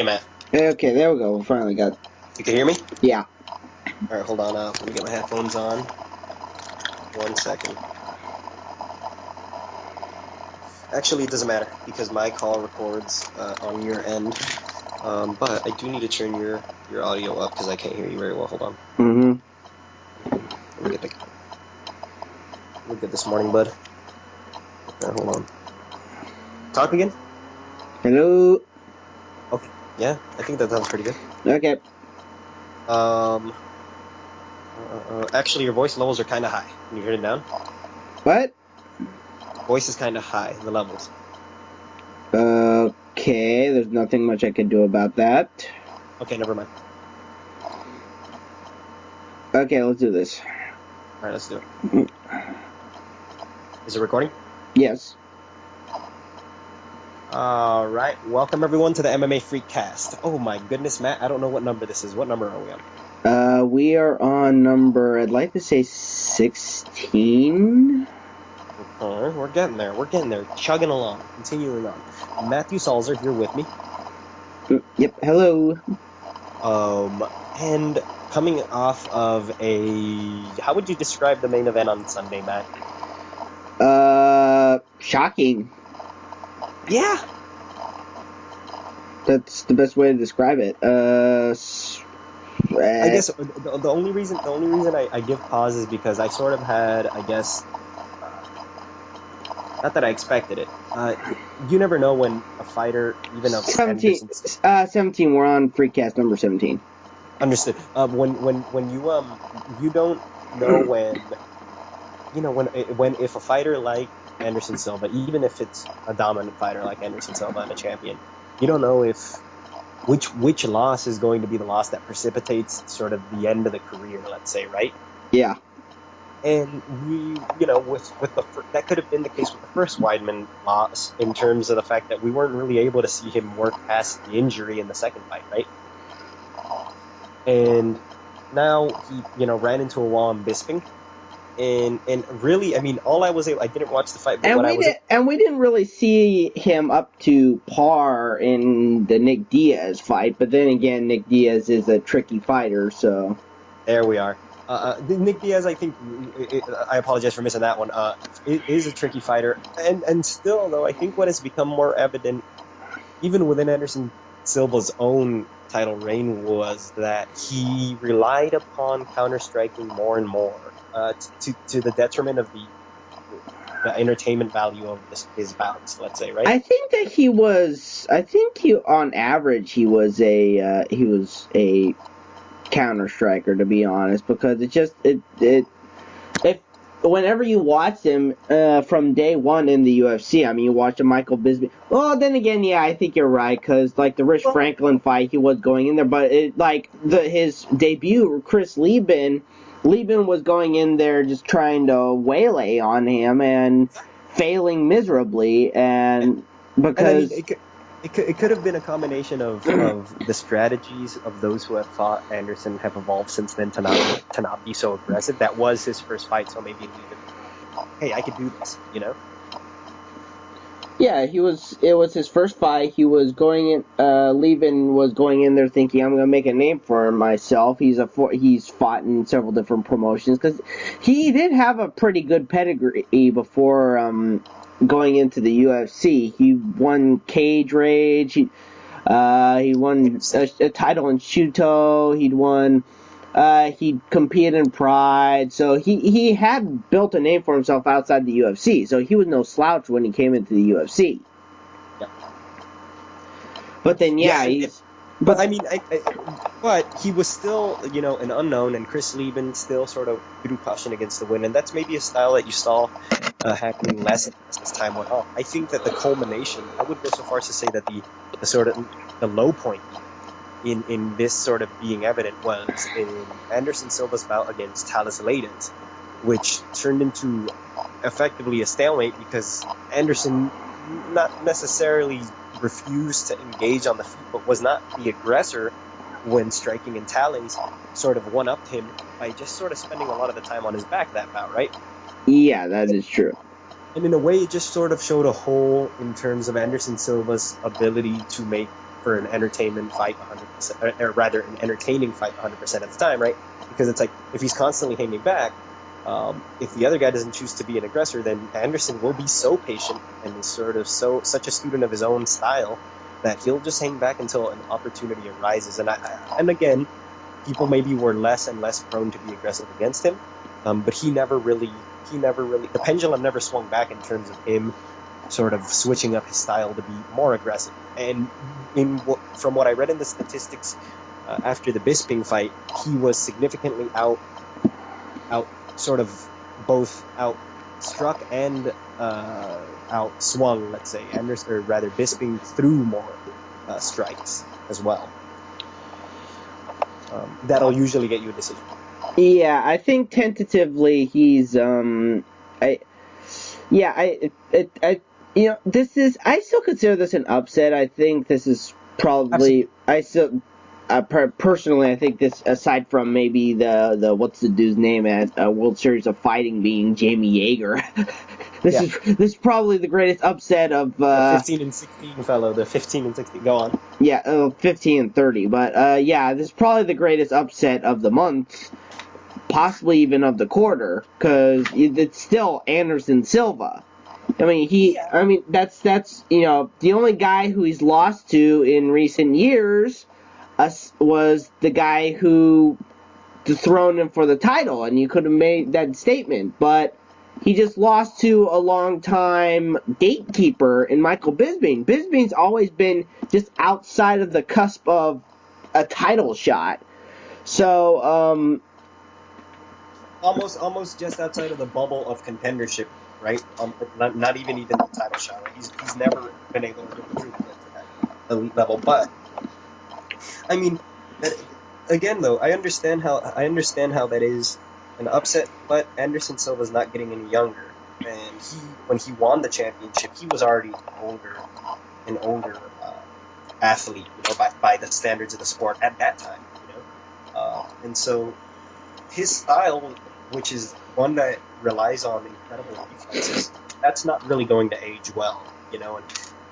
Hey, Matt. Okay, there we go. We finally got. You can hear me? Yeah. All right, hold on. Let me get my headphones on. 1 second. Actually, it doesn't matter because my call records on your end. But I do need to turn your audio up because I can't hear you very well. Hold on. Let me get this morning, bud. Hold on. Talk again? Hello. Okay. Yeah, I think that sounds pretty good. Okay. Actually, your voice levels are kind of high. Can you turn it down? What? Voice is kind of high, the levels. Okay, there's nothing much I can do about that. Okay, never mind. Okay, let's do this. All right, let's do it. Is it recording? Yes. All right, welcome everyone to the MMA Freakcast. Oh my goodness, Matt, I don't know what number this is. What number are we on? We are on number, I'd like to say 16. We're getting there. We're getting there. Chugging along. Continuing on. Matthew Salzer here with me. Yep. Hello. And coming off of how would you describe the main event on Sunday, Matt? Shocking. Yeah. That's the best way to describe it. I guess the only reason I give pause is because I sort of had, I guess, not that I expected it. You never know when a fighter, even of 17. 17. We're on Freakcast number 17. Understood. When you don't know when if a fighter like Anderson Silva, even if it's a dominant fighter like Anderson Silva and a champion, you don't know if which loss is going to be the loss that precipitates sort of the end of the career, let's say, right? Yeah. And that could have been the case with the first Weidman loss in terms of the fact that we weren't really able to see him work past the injury in the second fight, right? And now he, ran into a wall in Bisping. And really, I mean, I didn't watch the fight, but we didn't really see him up to par in the Nick Diaz fight. But then again, Nick Diaz is a tricky fighter, so there we are. Nick Diaz, I think, I apologize for missing that one. Is a tricky fighter, and still, though, I think what has become more evident, even within Anderson Silva's own title reign, was that he relied upon counter-striking more and more. To the detriment of the entertainment value of his bouts, let's say, right? I think that on average he was a counter striker, to be honest, because whenever you watch him from day one in the UFC, I mean, you watch a Michael Bisping. Well, then again, yeah, I think you're right, because like the Rich Franklin fight, he was going in there, but his debut, Chris Lieben was going in there just trying to waylay on him and failing miserably, and because. And I mean, it could have been a combination of the strategies of those who have fought Anderson have evolved since then to not be so aggressive. That was his first fight, so maybe hey, I could do this, Yeah, it was his first fight. He was going in. Lieben was going in there thinking, I'm going to make a name for myself. He's fought in several different promotions because he did have a pretty good pedigree before going into the UFC. He won Cage Rage. He won a title in Shooto. He competed in Pride, so he had built a name for himself outside the UFC, so he was no slouch when he came into the UFC. Yeah. But then, but he was still, an unknown, and Chris Lieben still sort of threw caution against the wind, and that's maybe a style that you saw happening less as time went on. I think that the culmination, I would go so far as to say that the low point in this sort of being evident was in Anderson Silva's bout against Thales Leydens, which turned into effectively a stalemate because Anderson not necessarily refused to engage on the feet, but was not the aggressor when striking, and Thales sort of one-upped him by just sort of spending a lot of the time on his back that bout, right? Yeah, that is true. And in a way, it just sort of showed a hole in terms of Anderson Silva's ability to make for an entertainment fight 100%, or rather an entertaining fight 100% of the time, right? Because it's like, if he's constantly hanging back, if the other guy doesn't choose to be an aggressor, then Anderson will be so patient and is sort of such a student of his own style that he'll just hang back until an opportunity arises. And again, people maybe were less and less prone to be aggressive against him, but he never really, the pendulum never swung back in terms of him sort of switching up his style to be more aggressive. And from what I read in the statistics after the Bisping fight, he was significantly sort of both outstruck and outswung, let's say. Anderson, or rather, Bisping threw more strikes as well. That'll usually get you a decision. Yeah, I think tentatively he's this is, I still consider this an upset. I think this is probably, personally, I think this, aside from maybe the what's the dude's name at World Series of Fighting being Jamie Yeager, this is probably the greatest upset of the 15 and 16 fellow. The 15 and 16. Go on. Yeah, 15 and 30. But this is probably the greatest upset of the month, possibly even of the quarter, because it's still Anderson Silva. I mean, that's the only guy who he's lost to in recent years was the guy who dethroned him for the title, and you could have made that statement, but he just lost to a long-time gatekeeper in Michael Bisping. Bisping's always been just outside of the cusp of a title shot. So, almost just outside of the bubble of contendership, right? Not even the title shot. Right? He's never been able to really get to that elite level. But I mean, again though, I understand how that is an upset. But Anderson Silva's not getting any younger, and when he won the championship, he was already an older athlete, by the standards of the sport at that time, and so his style, which is one that relies on incredible reflexes, that's not really going to age well,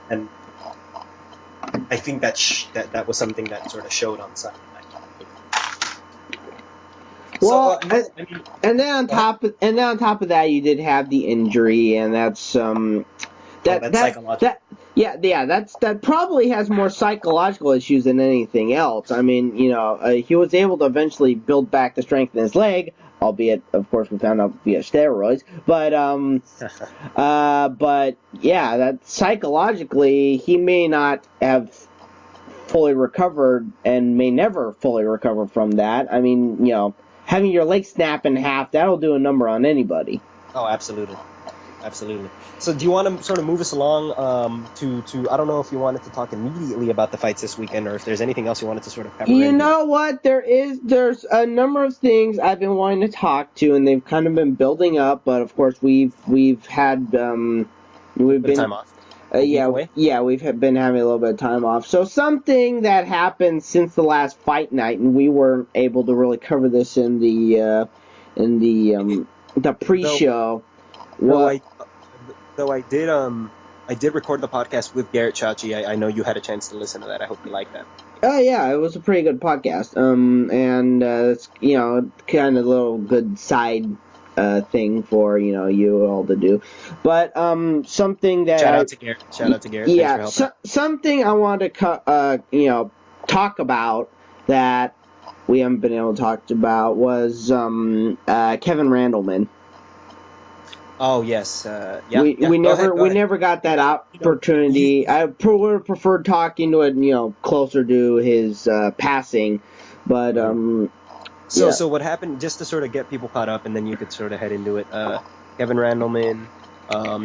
and I think that was something that sort of showed on Sunday night. Well, and then on top of that, you did have the injury, and that's psychological. That probably has more psychological issues than anything else. I mean, he was able to eventually build back the strength in his leg, albeit, of course, we found out via steroids. But that psychologically he may not have fully recovered and may never fully recover from that. I mean, having your leg snap in half, that'll do a number on anybody. Oh, absolutely. So do you want to sort of move us along to I don't know if you wanted to talk immediately about the fights this weekend, or if there's anything else you wanted to sort of pepper in. You know what? There's a number of things I've been wanting to talk to, and they've kind of been building up, but of course we've had been time off. We've been having a little bit of time off. So something that happened since the last fight night, and we weren't able to really cover this in the pre-show. Though I did record the podcast with Garrett Chachi. I know you had a chance to listen to that. I hope you liked that. Oh yeah, it was a pretty good podcast. It's kind of a little good side thing for you all to do. But something that shout out to Garrett. Yeah, something I wanted to talk about that we haven't been able to talk about was Kevin Randleman. Oh yes, We never got that opportunity. I would have preferred talking to it, closer to his passing, but So what happened? Just to sort of get people caught up, and then you could sort of head into it. Kevin Randleman,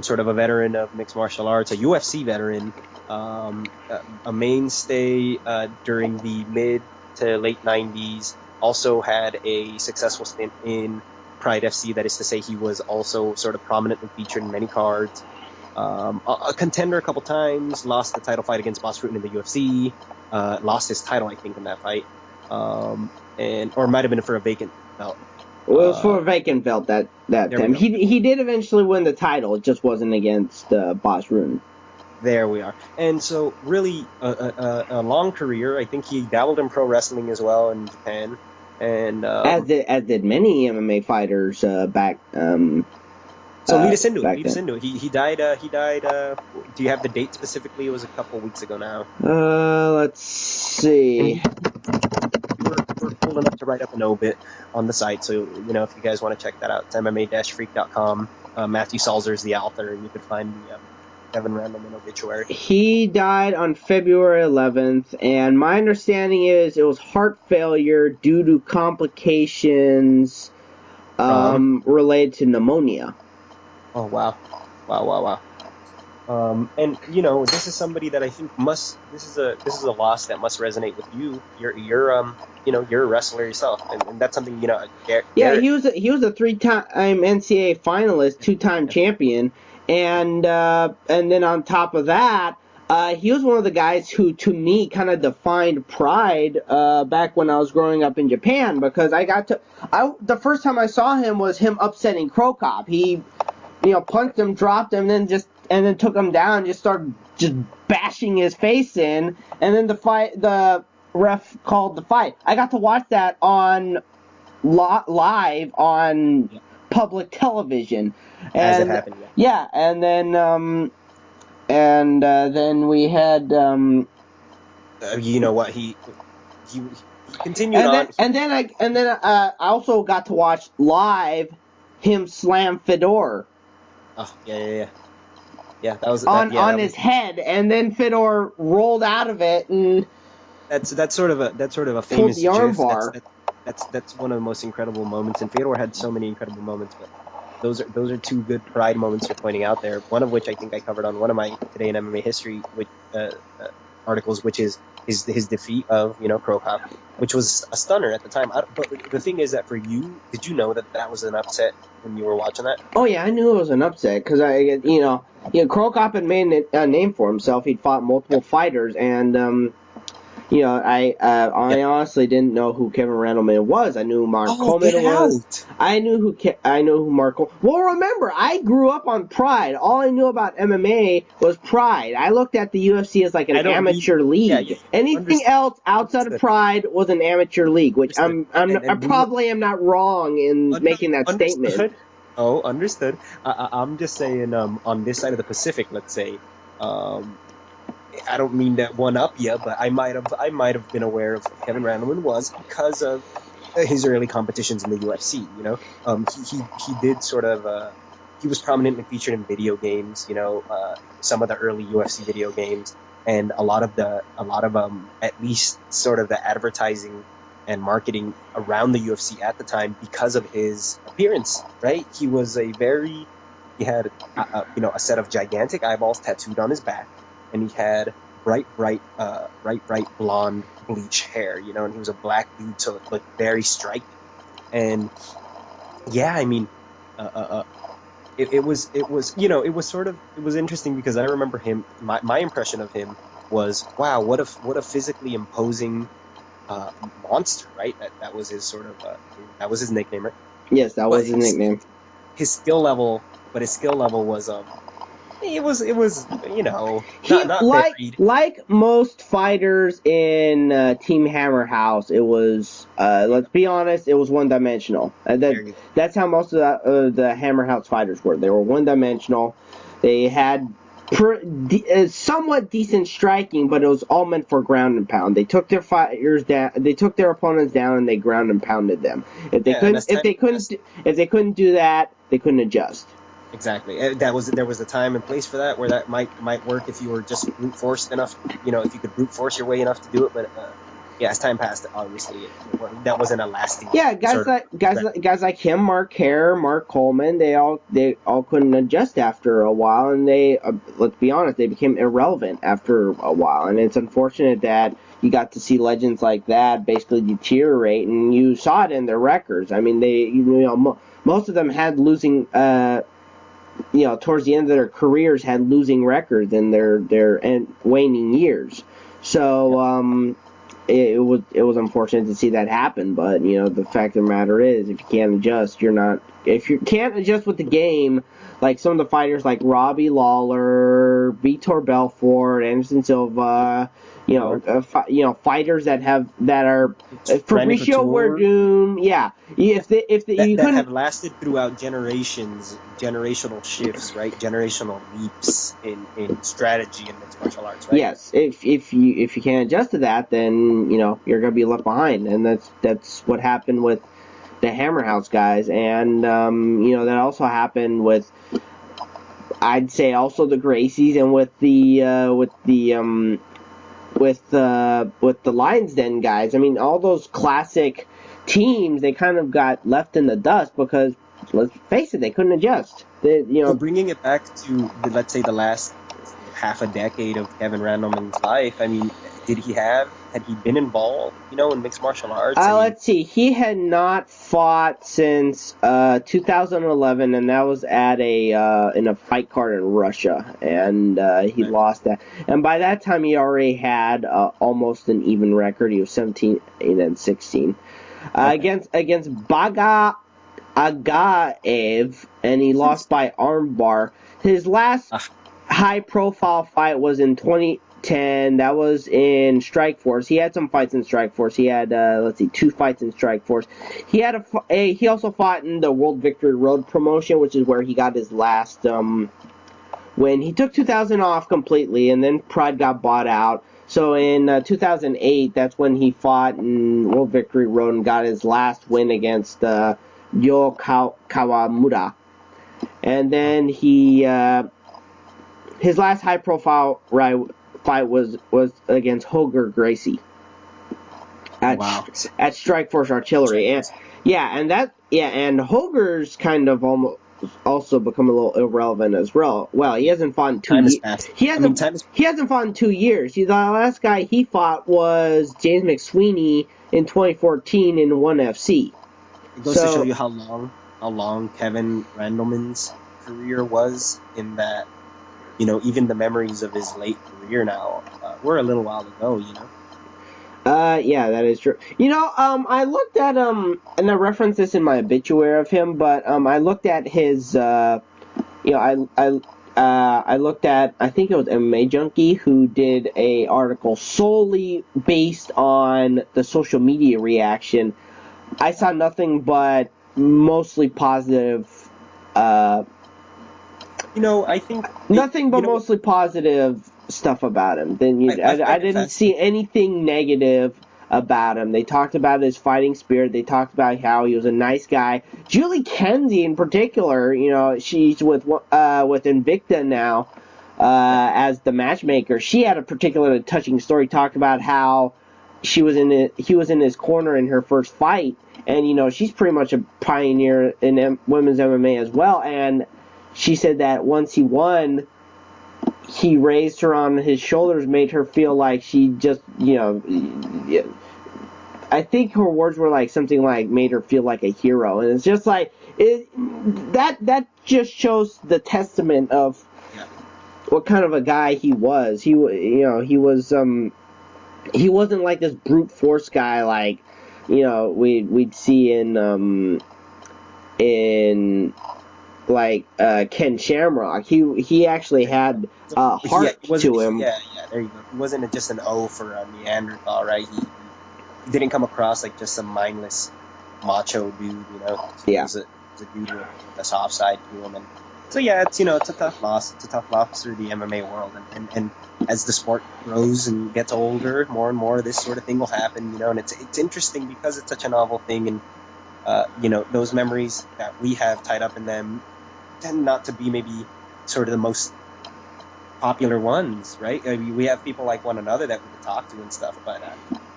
sort of a veteran of mixed martial arts, a UFC veteran, a mainstay during the mid to late '90s. Also had a successful stint in Pride FC, that is to say, he was also sort of prominently featured in many cards. A contender a couple times, lost the title fight against Boss Rutten in the UFC, lost his title, I think, in that fight, or might have been for a vacant belt. Well, it was for a vacant belt that time. He did eventually win the title, it just wasn't against Boss Rutten. There we are. And so, really, a long career. I think he dabbled in pro wrestling as well in Japan. And as did many MMA fighters back. So lead us into it. back Lead us then. into it. He died. He died. Do you have the date specifically? It was a couple weeks ago now. Let's see. We're cool enough to write up an obit on the site, so if you guys want to check that out, it's MMA-Freak.com. Matthew Salzer's the author, and you could find the Kevin Randleman obituary. He died on February 11th, and my understanding is it was heart failure due to complications related to pneumonia. Oh wow. And this is somebody that I think this is a loss that must resonate with you. You're a wrestler yourself, and that's something Yeah, he was a 3-time NCAA finalist, 2-time champion, and then on top of that, he was one of the guys who, to me, kind of defined Pride back when I was growing up in Japan, because the first time I saw him was him upsetting Crow Cop. He punched him, dropped him, and then took him down and just started just bashing his face in. And then the ref called the fight. I got to watch that on live on public television. As it happened, yeah. And then we had. You know what he continued on. And then I also got to watch live him slam Fedor. Oh yeah. That was on his head, and then Fedor rolled out of it, and that's sort of a famous the armbar. That's one of the most incredible moments, and Fedor had so many incredible moments, but those are two good Pride moments you're pointing out there. One of which I think I covered on one of my Today in MMA History articles, which is his defeat of Crow Cop, which was a stunner at the time. But the thing is that for you, did you know that was an upset when you were watching that? Oh yeah, I knew it was an upset because Crow Cop had made a name for himself. He'd fought multiple fighters, and I honestly didn't know who Kevin Randleman was. I knew who Mark Coleman was. I knew who Mark Coleman. Well, remember, I grew up on Pride. All I knew about MMA was Pride. I looked at the UFC as like an amateur league. Yeah, anything else outside of Pride was an amateur league, which I probably am not wrong in making that statement. Oh, understood. I'm just saying, on this side of the Pacific, let's say, I don't mean to one up you, but I might have been aware of who Kevin Randleman was because of his early competitions in the UFC. He did sort of he was prominently featured in video games. Some of the early UFC video games, and a lot of at least sort of the advertising and marketing around the UFC at the time because of his appearance. Right, he had a set of gigantic eyeballs tattooed on his back. And he had bright blonde bleach hair, and he was a black dude, so it looked very striking. And yeah, I mean, it was interesting because I remember him. My impression of him was, wow, what a physically imposing monster, right? That was his that was his nickname, right? Yes, that was his nickname. His skill level was It was not like most fighters in Team Hammer House. It was let's be honest, it was one-dimensional. That's how most of the Hammer House fighters were. They were one-dimensional. They had somewhat decent striking, but it was all meant for ground and pound. They took their fighters down. They took their opponents down, and they ground and pounded them. If they couldn't do that, they couldn't adjust. Exactly. There was a time and place for that where that might work if you were just brute forced enough. If you could brute force your way enough to do it. But as time passed, obviously that wasn't a lasting. Yeah, guys like him, Mark Hare, Mark Coleman, they all couldn't adjust after a while, and they let's be honest, they became irrelevant after a while, and it's unfortunate that you got to see legends like that basically deteriorate, and you saw it in their records. I mean, most of them had losing. Towards the end of their careers, had losing records in their waning years. So, it was unfortunate to see that happen, but the fact of the matter is, if you can't adjust, if you can't adjust with the game, like some of the fighters like Robbie Lawler, Vitor Belfort, Anderson Silva, fighters that are Fabricio Werdum, if you that couldn't have lasted throughout generations, generational shifts, right? Generational leaps in strategy in mixed martial arts, right? Yes, if you can't adjust to that, then you're gonna be left behind, and that's what happened with the Hammer House guys, and that also happened with, I'd say, also the Gracies, and with the Lions Den guys. I mean, all those classic teams, they kind of got left in the dust because, let's face it, they couldn't adjust. So bringing it back to let's say the last half a decade of Kevin Randleman's life, I mean, had he been involved, in mixed martial arts? Let's see. He had not fought since 2011, and that was at in a fight card in Russia, and he lost that. And by that time, he already had almost an even record. He was 17 and 16 against Baga Agaev, and he lost by armbar. His last high-profile fight was in 2010. That was in Strikeforce. He had some fights in Strikeforce. He had 2 fights in Strikeforce. He had he also fought in the World Victory Road promotion, which is where he got his last when he took 2000 off completely, and then Pride got bought out. So in 2008, that's when he fought in World Victory Road and got his last win against Yo Kawamura. And then his last high-profile fight was against Holger Gracie at Strikeforce Artillery, and Holger's kind of also become a little irrelevant as well. Well, he hasn't fought in 2 years. He hasn't fought in 2 years. The last guy he fought was James McSweeney in 2014 in ONE FC. It goes to show you how long Kevin Randleman's career was, in that, even the memories of his late career now were a little while ago, Yeah, that is true. I looked at, and I referenced this in my obituary of him, but I looked at his, I looked at, I think it was MMA Junkie, who did a article solely based on the social media reaction. I saw nothing but mostly positive, I think nothing but mostly positive stuff about him. I didn't see anything negative about him. They talked about his fighting spirit. They talked about how he was a nice guy. Julie Kenzie, in particular, she's with Invicta now as the matchmaker. She had a particularly touching story. Talked about how he was in his corner in her first fight, and she's pretty much a pioneer in women's MMA as well. And she said that once he won, he raised her on his shoulders, made her feel like she just, I think her words were like something like made her feel like a hero. And it's just like, that just shows the testament of what kind of a guy he was. He wasn't like this brute force guy like, we'd see in Ken Shamrock. He actually had a heart to him. Yeah, there you go. He wasn't just an O for a Neanderthal, right? He didn't come across like just some mindless macho dude, He was a dude with a soft side to him. And so it's a tough loss. It's a tough loss through the MMA world, and as the sport grows and gets older, more and more this sort of thing will happen, and it's interesting because it's such a novel thing, and those memories that we have tied up in them tend not to be maybe sort of the most popular ones, right? I mean, we have people like one another that we can talk to and stuff, but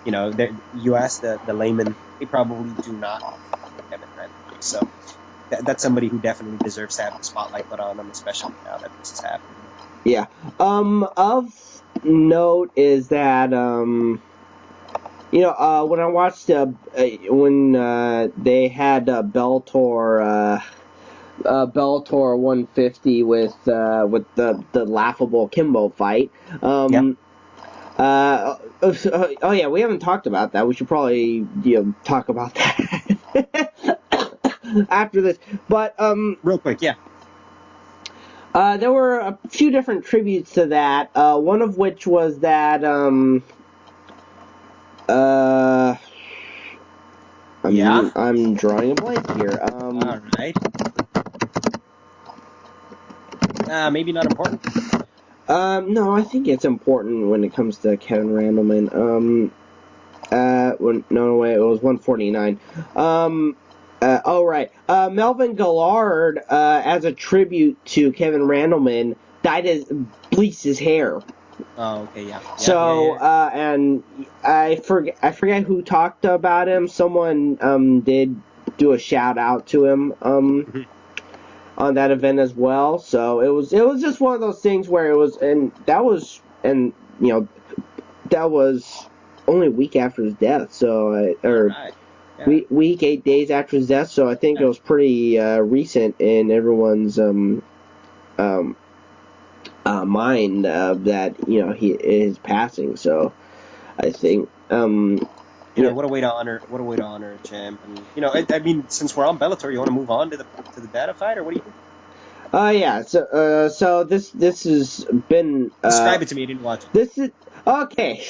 you ask the layman, they probably do not know Kevin Randleman. So that's somebody who definitely deserves to have the spotlight put on them, especially now that this is happening. Yeah. Of note is that when I watched when they had Bellator 150 with the laughable Kimbo fight. Oh yeah, we haven't talked about that. We should probably talk about that after this. But real quick, yeah. There were a few different tributes to that. One of which was that I'm drawing a blank here. All right. Maybe not important. No, I think it's important when it comes to Kevin Randleman. It was 149. Right. Melvin Gillard, as a tribute to Kevin Randleman, bleached his hair. Oh, okay, yeah. So, and I forget who talked about him. Someone did do a shout out to him on that event as well. So it was just one of those things where that was only a week after his death. So week 8 days after his death. So I think it was pretty recent in everyone's mind that he is passing. So I think what a way to honor a champ. And I mean, since we're on Bellator, you want to move on to the data fight, or what do you think? Yeah. So this has been describe it to me. I didn't watch it. This is okay.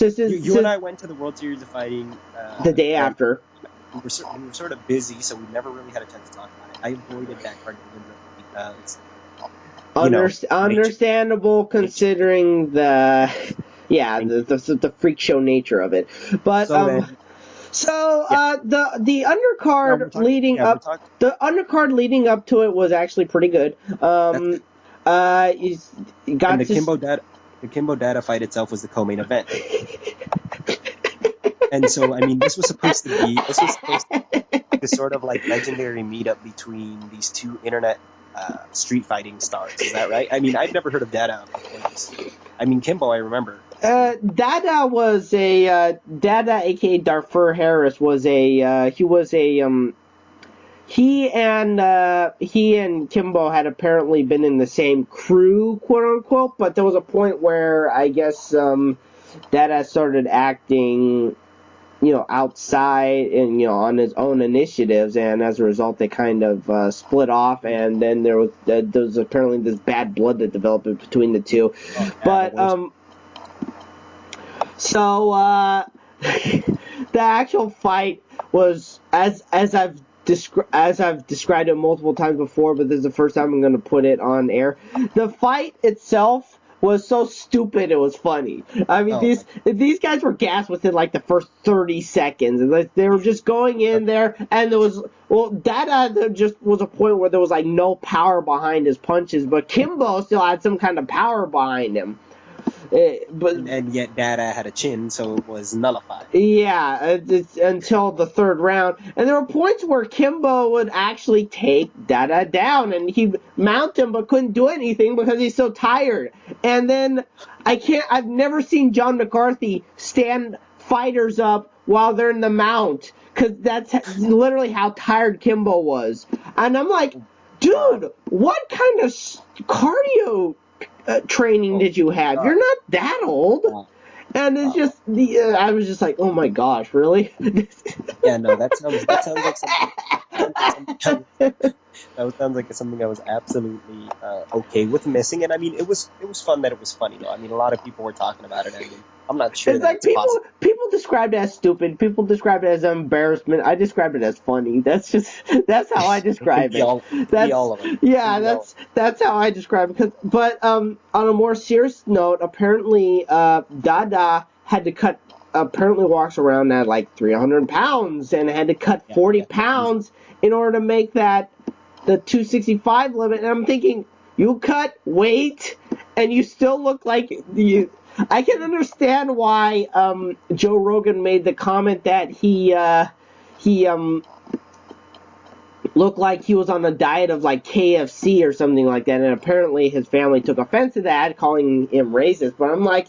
You and I went to the World Series of Fighting the day after. We were sort of busy, so we never really had a chance to talk about it. I avoided that card because understandable considering the freak show nature of it. But the undercard the undercard leading up to it was actually pretty good. The Kimbo Data fight itself was the co-main event. And so, I mean, this was supposed to be the sort of like legendary meetup between these two internet street fighting stars. Is that right? I mean, I'd never heard of Dada before this. I mean, Kimbo, I remember. Dada was Dada, aka Darfur Harris, he and Kimbo had apparently been in the same crew, quote unquote, but there was a point where I guess Dada started acting outside and on his own initiatives, and as a result they kind of split off, and then there was apparently this bad blood that developed between the two. The actual fight was as I've described it multiple times before, but this is the first time I'm going to put it on air. The fight itself was so stupid it was funny. I mean, these guys were gassed within like the first 30 seconds, and they were just going in there, and there was Dada just was a point where there was like no power behind his punches, but Kimbo still had some kind of power behind him. And yet Dada had a chin, so it was nullified. Yeah, until the third round. And there were points where Kimbo would actually take Dada down, and he'd mount him but couldn't do anything because he's so tired. And then I've never seen John McCarthy stand fighters up while they're in the mount, because that's literally how tired Kimbo was. And I'm like, dude, what kind of cardio training did you have? You're not that old. And it's just I was just like, oh my gosh, really? Yeah, no, that sounds like something I was absolutely okay with missing. And I mean, it was fun that it was funny though. I mean, a lot of people were talking about it. I mean, I'm not sure. It's like people described it as stupid. People described it as embarrassment. I described it as funny. That's how I describe it. all of them. Yeah, that's how I describe it. But on a more serious note, apparently Dada had to cut. Apparently walks around at like 300 pounds and had to cut 40 pounds in order to make the 265 limit. And I'm thinking, you cut weight and you still look like you. I can understand why Joe Rogan made the comment that he looked like he was on a diet of like KFC or something like that, and apparently his family took offense to that, calling him racist. But I'm like,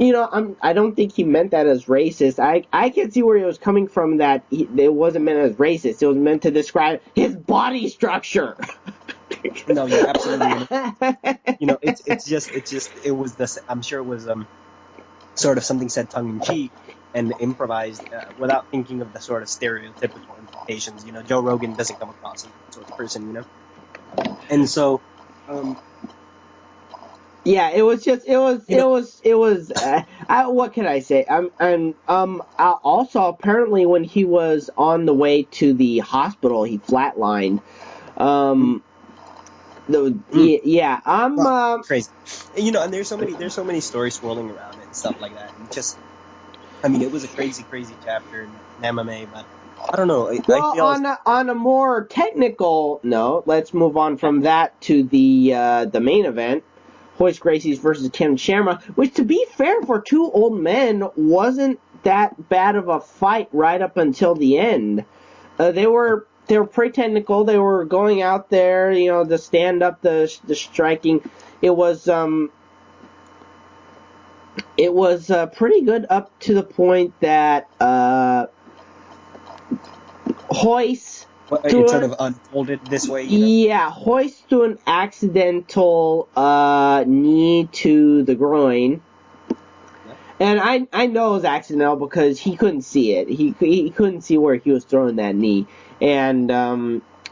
I don't think he meant that as racist. I can see where he was coming from, that it wasn't meant as racist. It was meant to describe his body structure. No, yeah, absolutely. It's just it was this. I'm sure it was sort of something said tongue-in-cheek and improvised without thinking of the sort of stereotypical implications. You know, Joe Rogan doesn't come across as that sort of person, you know? And so... yeah, it was just, what can I say? Also, apparently when he was on the way to the hospital, he flatlined. Crazy. You know, and there's so many stories swirling around it and stuff like that. And just, I mean, it was a crazy chapter in MMA, but I don't know. I feel on a more technical note, let's move on from that to the main event, Royce Gracie's versus Ken Shamrock, which, to be fair, for two old men, wasn't that bad of a fight right up until the end. They were pretty technical. They were going out there, you know, the stand up, the striking. It was pretty good up to the point that Royce. It sort of unfolded this way, you know? Yeah, Royce to an accidental knee to the groin. Yeah. And I know it was accidental because he couldn't see it. He couldn't see where he was throwing that knee. And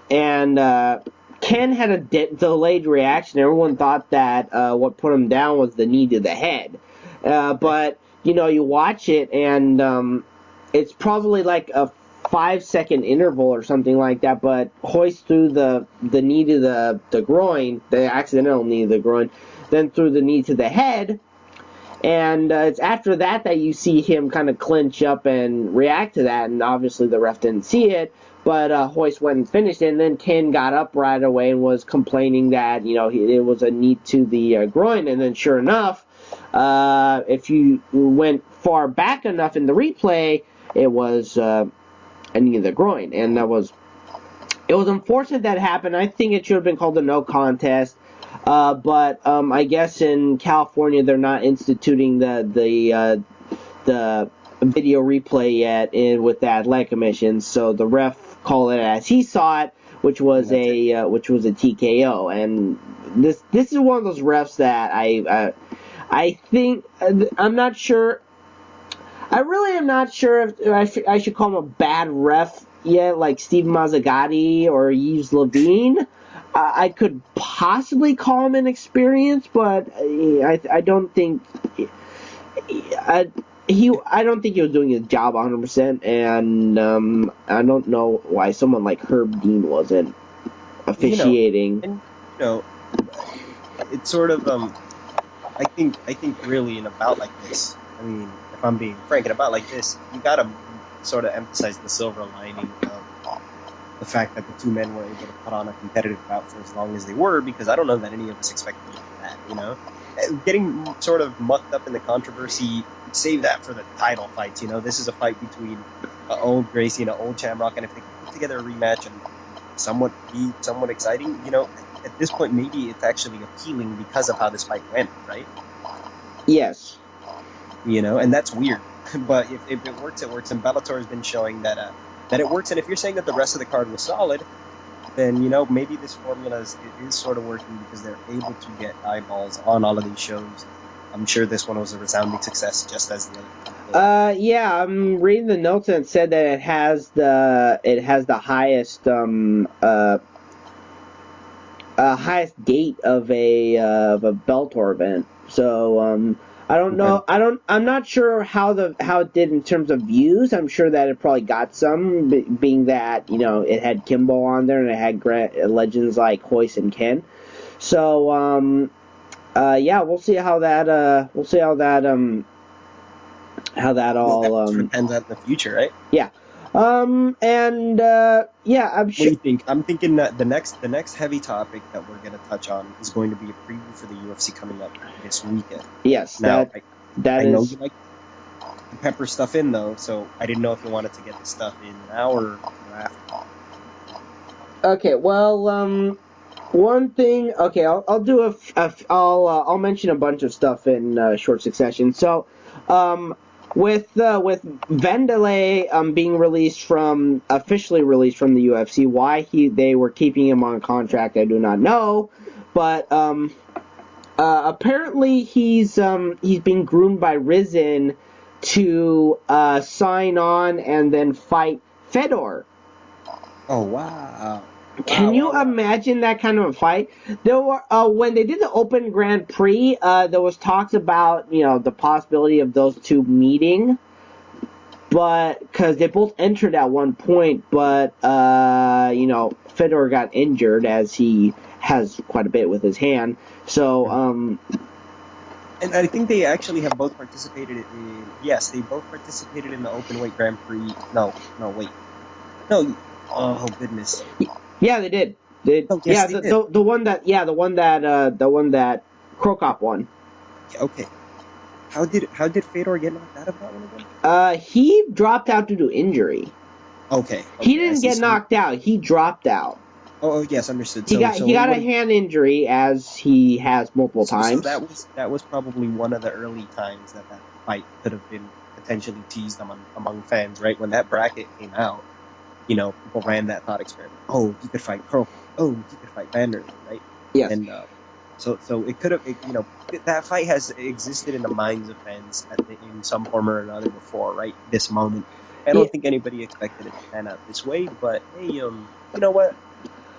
Ken had a delayed reaction. Everyone thought that what put him down was the knee to the head. But, you know, you watch it and it's probably like a 5-second interval or something like that, but Royce threw the knee to the groin, the accidental knee to the groin, then threw the knee to the head, and it's after that you see him kind of clinch up and react to that, and obviously the ref didn't see it, but Royce went and finished it, and then Ken got up right away and was complaining that, you know, it was a knee to the groin, and then sure enough, if you went far back enough in the replay, it was a knee to the groin, and it was unfortunate that happened. I think it should have been called a no contest, but I guess in California they're not instituting the video replay yet with the athletic commission, so the ref called it as he saw it, which was a TKO, and this is one of those refs that I think I'm not sure. I really am not sure if I should call him a bad ref yet, like Steve Mazzagatti or Yves Levine. I could possibly call him inexperienced, but I don't think I don't think he was doing his job 100%, and I don't know why someone like Herb Dean wasn't officiating. It's sort of I think really in a bout like this, I mean, if I'm being frank, in a bout like this, you gotta sort of emphasize the silver lining of the fact that the two men were able to put on a competitive bout for as long as they were, because I don't know that any of us expected that, you know? Getting sort of mucked up in the controversy, save that for the title fights, you know? This is a fight between an old Gracie and an old Shamrock, and if they can put together a rematch and be somewhat exciting, you know, at this point maybe it's actually appealing because of how this fight went, right? Yes. You know, and that's weird. But if it works, it works. And Bellator has been showing that it works. And if you're saying that the rest of the card was solid, then, you know, maybe this formula is sort of working because they're able to get eyeballs on all of these shows. I'm sure this one was a resounding success, just as the other. Yeah, I'm reading the notes and it said that it has the highest highest gate of a Bellator event. So I don't know. I'm not sure how it did in terms of views. I'm sure that it probably got some, being that, you know, it had Kimbo on there and it had legends like Royce and Ken. So yeah, we'll see how that all depends on the future, right? Yeah. Yeah, I'm sure. What do you think? I'm thinking that the next heavy topic that we're going to touch on is going to be a preview for the UFC coming up this weekend. Yes, now, I know is... you like to pepper stuff in, though, so I didn't know if you wanted to get the stuff in now or after. Okay, well, one thing. Okay, I'll do I'll mention a bunch of stuff in short succession. So, with Vanderlei being officially released from the UFC, why they were keeping him on contract, I do not know. But Apparently, he's being groomed by Risen to sign on and then fight Fedor. Oh wow! Can you Wow. imagine that kind of a fight? There were when they did the Open Grand Prix, there was talks about the possibility of those two meeting, but because they both entered at one point, but Fedor got injured as he has quite a bit with his hand. So And I think they actually have both participated in. Yes, they both participated in the open weight Grand Prix. No, wait, no. Oh goodness. yeah, they did. Oh, yes, they did. The one that Krokop won. Okay. How did Fedor get knocked out of that one again? He dropped out due to injury. Okay. He didn't get knocked out. He dropped out. Oh yes, understood. He got a hand injury, as he has multiple times. So that was probably one of the early times that fight could have been potentially teased among fans, right? When that bracket came out, people ran that thought experiment. Oh, he could fight Pearl. Oh, he could fight Vanderlei, right? Yes. And so it could have, that fight has existed in the minds of fans in some form or another before, right? This moment. I don't think anybody expected it to pan out this way, but hey, you know what?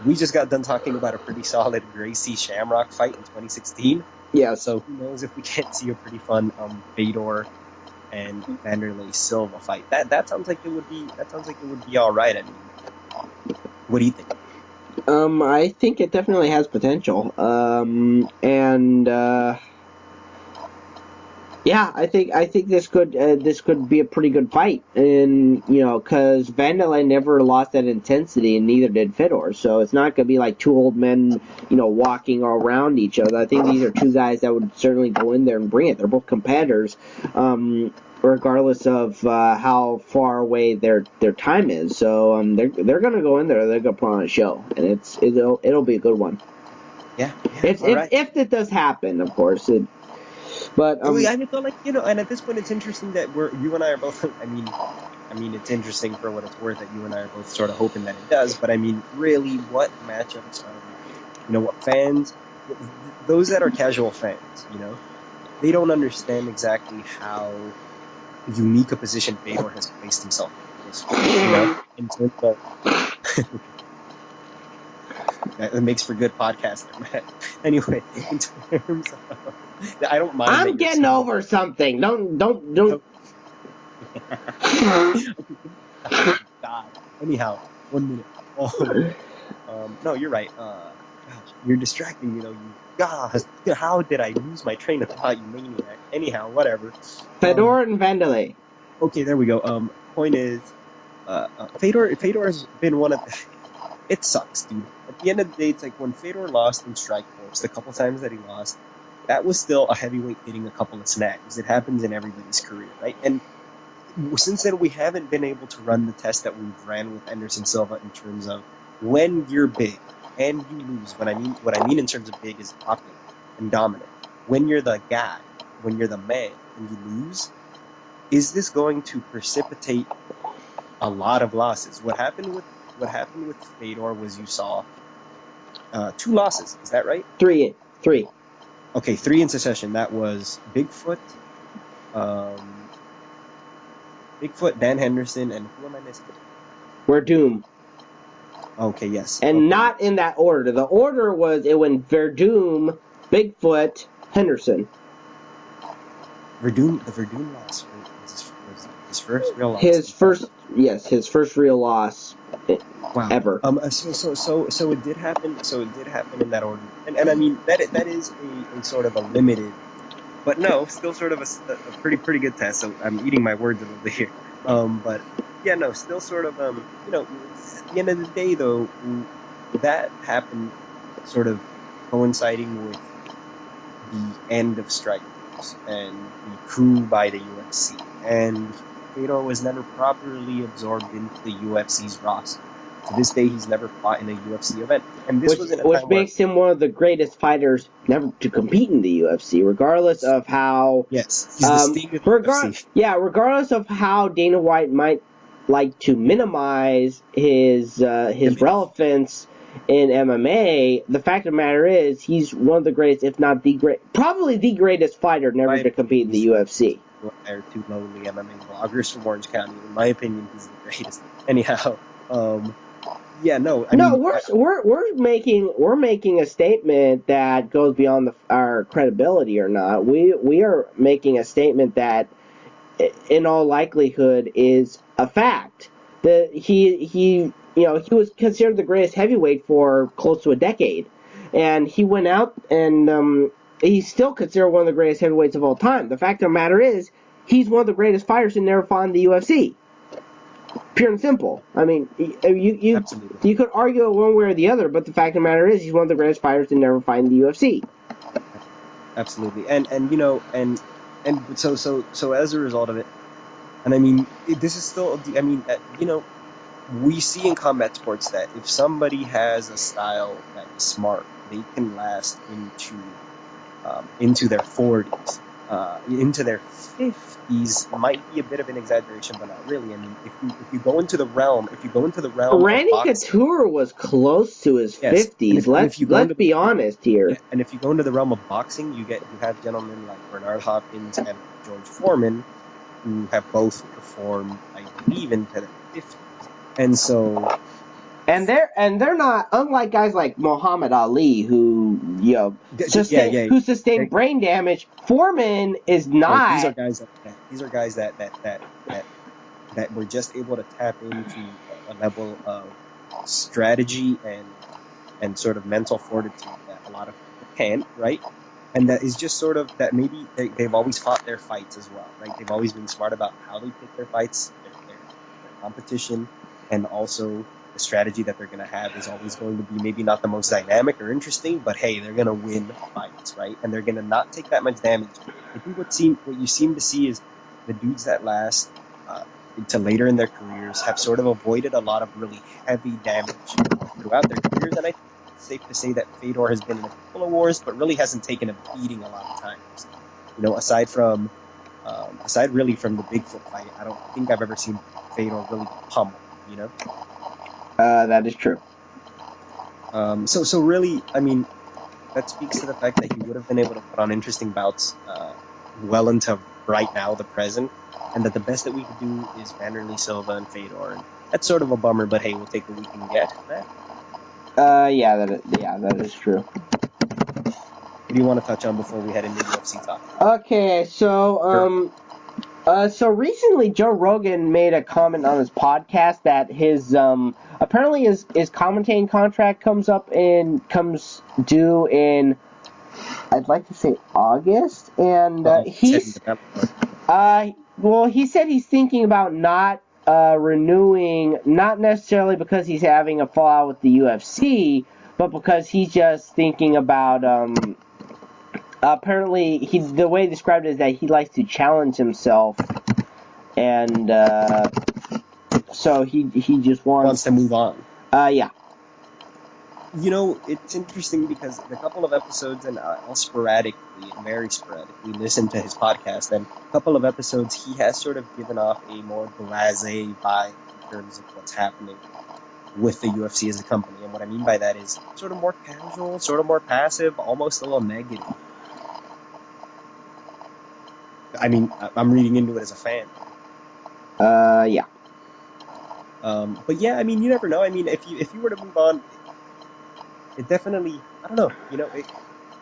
We just got done talking about a pretty solid Gracie Shamrock fight in 2016. Yeah. So who knows if we can't see a pretty fun Fedor and Vanderlei Silva fight. That sounds like it would be all right. I mean, what do you think? I think it definitely has potential. Yeah, I think this could be a pretty good fight, and because Vanderlei never lost that intensity, and neither did Fedor, so it's not gonna be like two old men, walking around each other. I think these are two guys that would certainly go in there and bring it. They're both competitors, regardless of how far away their time is. So they're gonna go in there. They're gonna put on a show, and it'll be a good one. Yeah. If it does happen, of course. But I feel like and at this point, it's interesting that you and I are both. I mean, it's interesting for what it's worth that you and I are both sort of hoping that it does. But I mean, really, what matchups? What fans, those that are casual fans, they don't understand exactly how unique a position Fedor has placed himself in. In terms of. It makes for good podcasting. Anyway, in terms of, I don't mind. I'm getting over something. Don't. God. Anyhow, 1 minute. No, you're right. Gosh, you're distracting me. God, how did I lose my train of thought, you maniac? Anyhow, whatever. Fedor and Vanderlei. Okay, there we go. Point is, Fedor's been one of the. It sucks, dude. At the end of the day, it's like when Fedor lost in Strikeforce, the couple times that he lost, that was still a heavyweight hitting a couple of snags. It happens in everybody's career, right? And since then, we haven't been able to run the test that we've ran with Anderson Silva in terms of when you're big and you lose. What I mean in terms of big is popular and dominant. When you're the guy, when you're the man, and you lose, is this going to precipitate a lot of losses? What happened with Fedor was you saw 2 losses. Is that right? 3. Okay, 3 in succession. That was Bigfoot, Dan Henderson, and who am I missing? We're doomed. Okay, yes. And okay. Not in that order. The order was it went Verdum, Bigfoot, Henderson. The Verdun loss was his first real loss. His first real loss. Wow. Ever. So it did happen. So it did happen in that order, and I mean that is a sort of a limited, but no, still sort of a pretty good test. So I'm eating my words a little bit here. But yeah, no, still sort of at the end of the day though, that happened sort of coinciding with the end of Strikeforce and the coup by the UFC, and Fedor was never properly absorbed into the UFC's roster. To this day, he's never fought in a UFC event, and this was in a time which makes him one of the greatest fighters never to compete in the UFC, regardless of how. Yes, he's the sting of the UFC. Yeah, regardless of how Dana White might like to minimize his relevance. in MMA. The fact of the matter is, he's one of the greatest, if not probably the greatest fighter never to compete in the UFC. Or two lowly MMA bloggers from Orange County. In my opinion, he's the greatest. Anyhow, we're making a statement that goes beyond our credibility or not. We are making a statement that, in all likelihood, is a fact. That he was considered the greatest heavyweight for close to a decade, and he went out and he's still considered one of the greatest heavyweights of all time. The fact of the matter is, he's one of the greatest fighters who never fought in the UFC. Pure and simple. I mean, you could argue it one way or the other, but the fact of the matter is, he's one of the greatest fighters to never fight in the UFC. Absolutely, and so as a result of it, and I mean, this is still, I mean, we see in combat sports that if somebody has a style that is smart, they can last into their 40s, into their 50s. Might be a bit of an exaggeration, but not really. I mean, if you go into the realm, Randy Couture was close to his 50s. Let's be honest here. Yeah, and if you go into the realm of boxing, you have gentlemen like Bernard Hopkins and George Foreman, who have both performed, I believe, into their 50s. And so, and they're not, unlike guys like Muhammad Ali, who sustained brain damage. Foreman is not. These are guys that were just able to tap into a level of strategy and sort of mental fortitude that a lot of people can't, right? And that is just sort of that maybe they've always fought their fights as well, right? They've always been smart about how they pick their fights, their competition. And also, the strategy that they're going to have is always going to be maybe not the most dynamic or interesting, but hey, they're going to win fights, right? And they're going to not take that much damage. I think what you seem to see is the dudes that last to later in their careers have sort of avoided a lot of really heavy damage throughout their careers. And I think it's safe to say that Fedor has been in a couple of wars, but really hasn't taken a beating a lot of times. Aside really from the Bigfoot fight, I don't think I've ever seen Fedor really pummel. That is true. So really, I mean, that speaks to the fact that he would have been able to put on interesting bouts well into right now, the present, and that the best that we could do is Vanderlei Silva and Fedor. And that's sort of a bummer, but hey, we'll take what we can get. That is true. What do you want to touch on before we head into UFC talk? Okay, so so recently Joe Rogan made a comment on his podcast that his apparently his commentating contract comes due in, I'd like to say, August, and he said he's thinking about not renewing, not necessarily because he's having a fallout with the UFC, but because he's just thinking about apparently, the way he described it is that he likes to challenge himself, and so he just wants to move on. Yeah. It's interesting because in a couple of episodes, and I'll very sporadically listen to his podcast, and a couple of episodes he has sort of given off a more blasé vibe in terms of what's happening with the UFC as a company. And what I mean by that is sort of more casual, sort of more passive, almost a little negative. I mean, I'm reading into it as a fan. Yeah. But yeah, I mean, you never know. I mean, if you were to move on, it definitely, I don't know,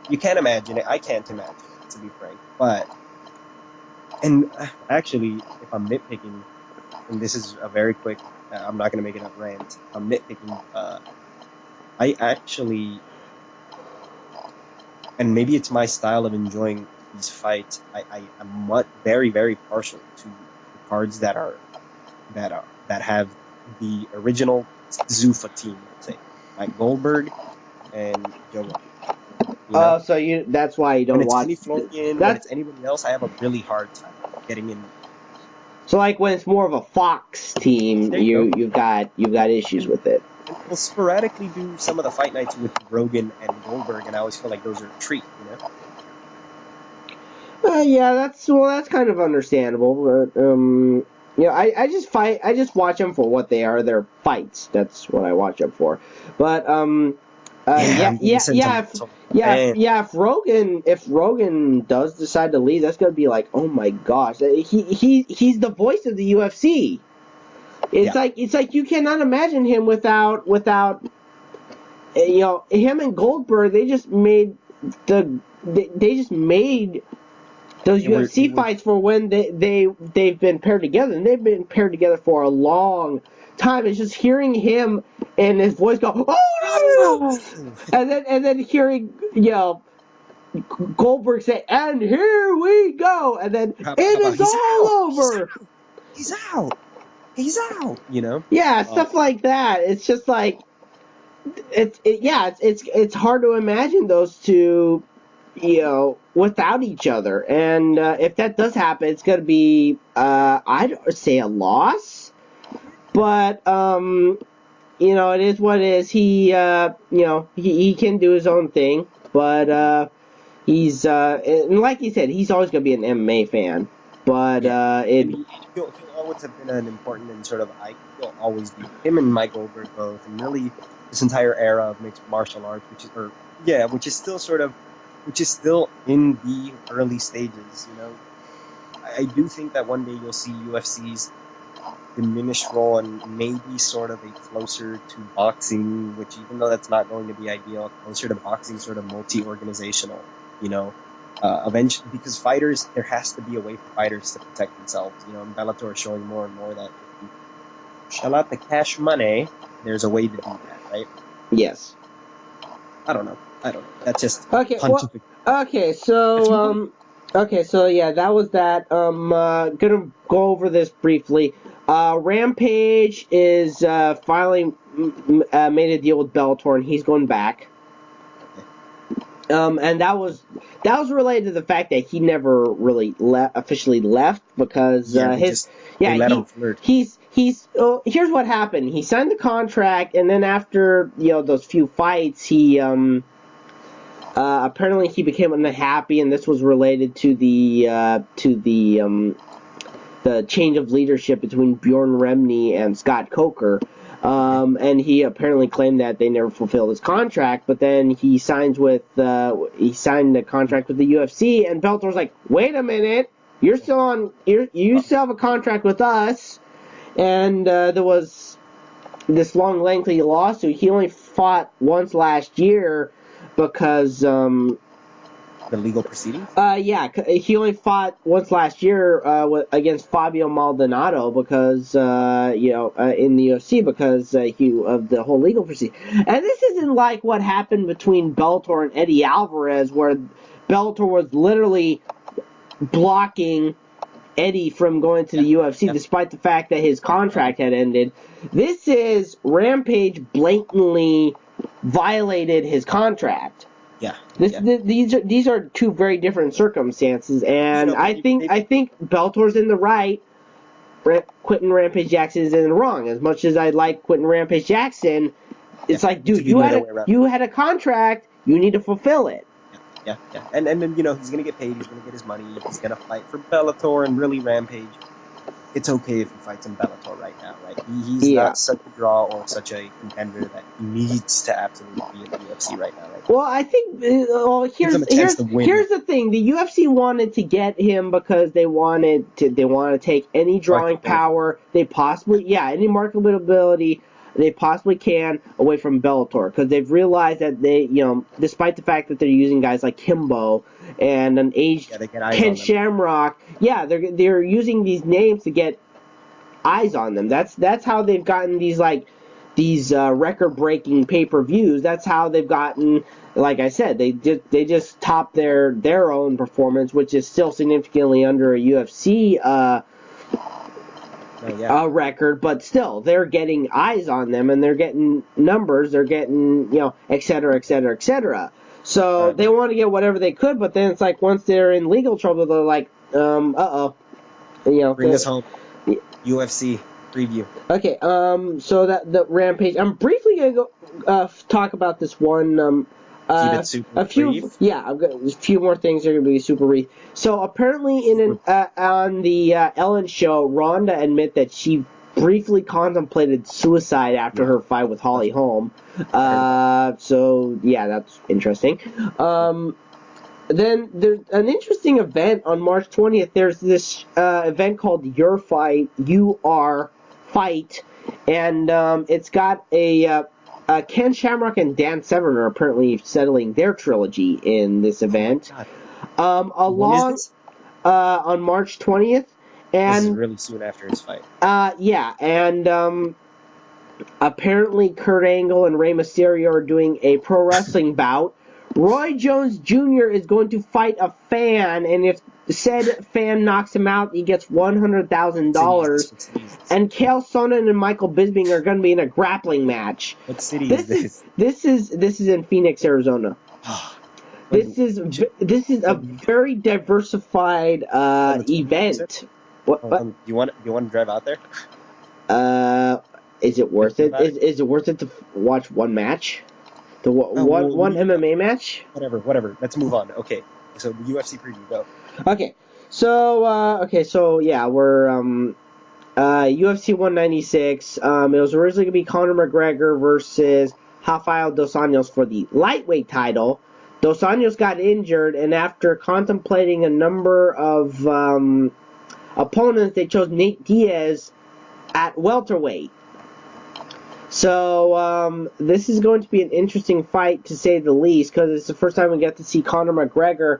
you can't imagine it. I can't imagine it, to be frank. But, and actually, if I'm nitpicking, and this is a very quick, I'm not going to make it a rant, I'm nitpicking, I actually, and maybe it's my style of enjoying these fights, I'm very, very partial to the cards that have the original Zuffa team, let's say, like Goldberg and Joe Rogan. So that's why you don't watch. When it's anybody else, I have a really hard time getting in. So like when it's more of a Fox team, you've got issues with it. We'll sporadically do some of the fight nights with Rogan and Goldberg, and I always feel like those are a treat, Yeah, that's kind of understandable, but I just watch them for what they are. They're fights. That's what I watch them for. But I'm getting sentimental. Man. If Rogan does decide to leave, that's gonna be like, oh my gosh, he's the voice of the UFC. It's like you cannot imagine him without him and Goldberg. They just made those UFC fights for when they've been paired together, and they've been paired together for a long time. It's just hearing him and his voice go, oh no! and then hearing Goldberg say, and here we go, and then it is all over. He's out. Yeah, stuff like that. It's just like it's hard to imagine those two, without each other. And if that does happen, it's going to be, I'd say a loss. But, it is what it is. He can do his own thing. But he's, and like you said, he's always going to be an MMA fan. But he'll always have been an important and sort of, he'll always be him and Mike Goldberg both, and really this entire era of mixed martial arts, which is still in the early stages. I do think that one day you'll see UFC's diminished role and maybe sort of a closer to boxing, which even though that's not going to be ideal, closer to boxing, sort of multi-organizational, eventually, because fighters, there has to be a way for fighters to protect themselves. And Bellator is showing more and more that if you shell out the cash money, there's a way to do that, right? Yes. I don't know. That's just okay. So yeah, that was that. Gonna go over this briefly. Rampage is finally made a deal with Bellator, and he's going back. And that was related to the fact that he never really officially left because here's what happened. He signed the contract, and then after those few fights, he apparently he became unhappy, and this was related to the change of leadership between Bjorn Remney and Scott Coker. And he apparently claimed that they never fulfilled his contract, but then he signed the contract with the UFC, and Bellator's like, wait a minute, you still have a contract with us, and there was this long, lengthy lawsuit. He only fought once last year because the legal proceedings? He only fought once last year against Fabio Maldonado because, in the UFC because of the whole legal proceeding. And this isn't like what happened between Bellator and Eddie Alvarez, where Bellator was literally blocking Eddie from going to the UFC despite the fact that his contract had ended. This is Rampage blatantly violated his contract. These are two very different circumstances, and I think Bellator's in the right. Quentin Rampage Jackson is in the wrong. As much as I like Quentin Rampage Jackson, it's like, dude, you had a contract, you need to fulfill it. Yeah. And then he's gonna get paid, he's gonna get his money, he's gonna fight for Bellator, and really Rampage. It's okay if he fights in Bellator right now, right? He's not such a draw or such a contender that he needs to absolutely be in the UFC right now. Right? Well, I think here's the thing: the UFC wanted to get him because they want to take any drawing power they possibly, any marketability they possibly can away from Bellator, because they've realized that they, despite the fact that they're using guys like Kimbo and an aged Ken Shamrock, they're using these names to get eyes on them. That's how they've gotten these record-breaking pay-per-views. That's how they've gotten, like I said, they just topped their own performance, which is still significantly under a UFC record, but still, they're getting eyes on them, and they're getting numbers, they're getting, et cetera, et cetera, et cetera. So they want to get whatever they could, but then it's like once they're in legal trouble, they're like, bring us home. UFC preview. Okay, so that the Rampage, I'm briefly going to go talk about this one Keep it super brief. Yeah, I've got a few more things that are going to be super brief. So apparently, on the Ellen show, Ronda admit that she briefly contemplated suicide after her fight with Holly Holm. So yeah, that's interesting. Then there's an interesting event on March 20th. There's this event called Your Fight, Fight, and it's got Ken Shamrock and Dan Severn are apparently settling their trilogy in this event. When is this? On March 20th. And, this is really soon after his fight. Yeah, and apparently Kurt Angle and Rey Mysterio are doing a pro wrestling bout. Roy Jones Jr. is going to fight a fan, and if said fan knocks him out, he gets $100,000. And Chael Sonnen and Michael Bisping are going to be in a grappling match. What city is this? This is in Phoenix, Arizona. This is a very diversified event. What? You want to drive out there? Is it worth it? Is it worth it to watch one match? One MMA match? Whatever. Let's move on. Okay. So the UFC preview, go. Okay. So yeah, we're UFC 196. It was originally going to be Conor McGregor versus Rafael Dos Anjos for the lightweight title. Dos Anjos got injured, and after contemplating a number of opponents, they chose Nate Diaz at welterweight. So this is going to be an interesting fight, to say the least, because it's the first time we get to see Conor McGregor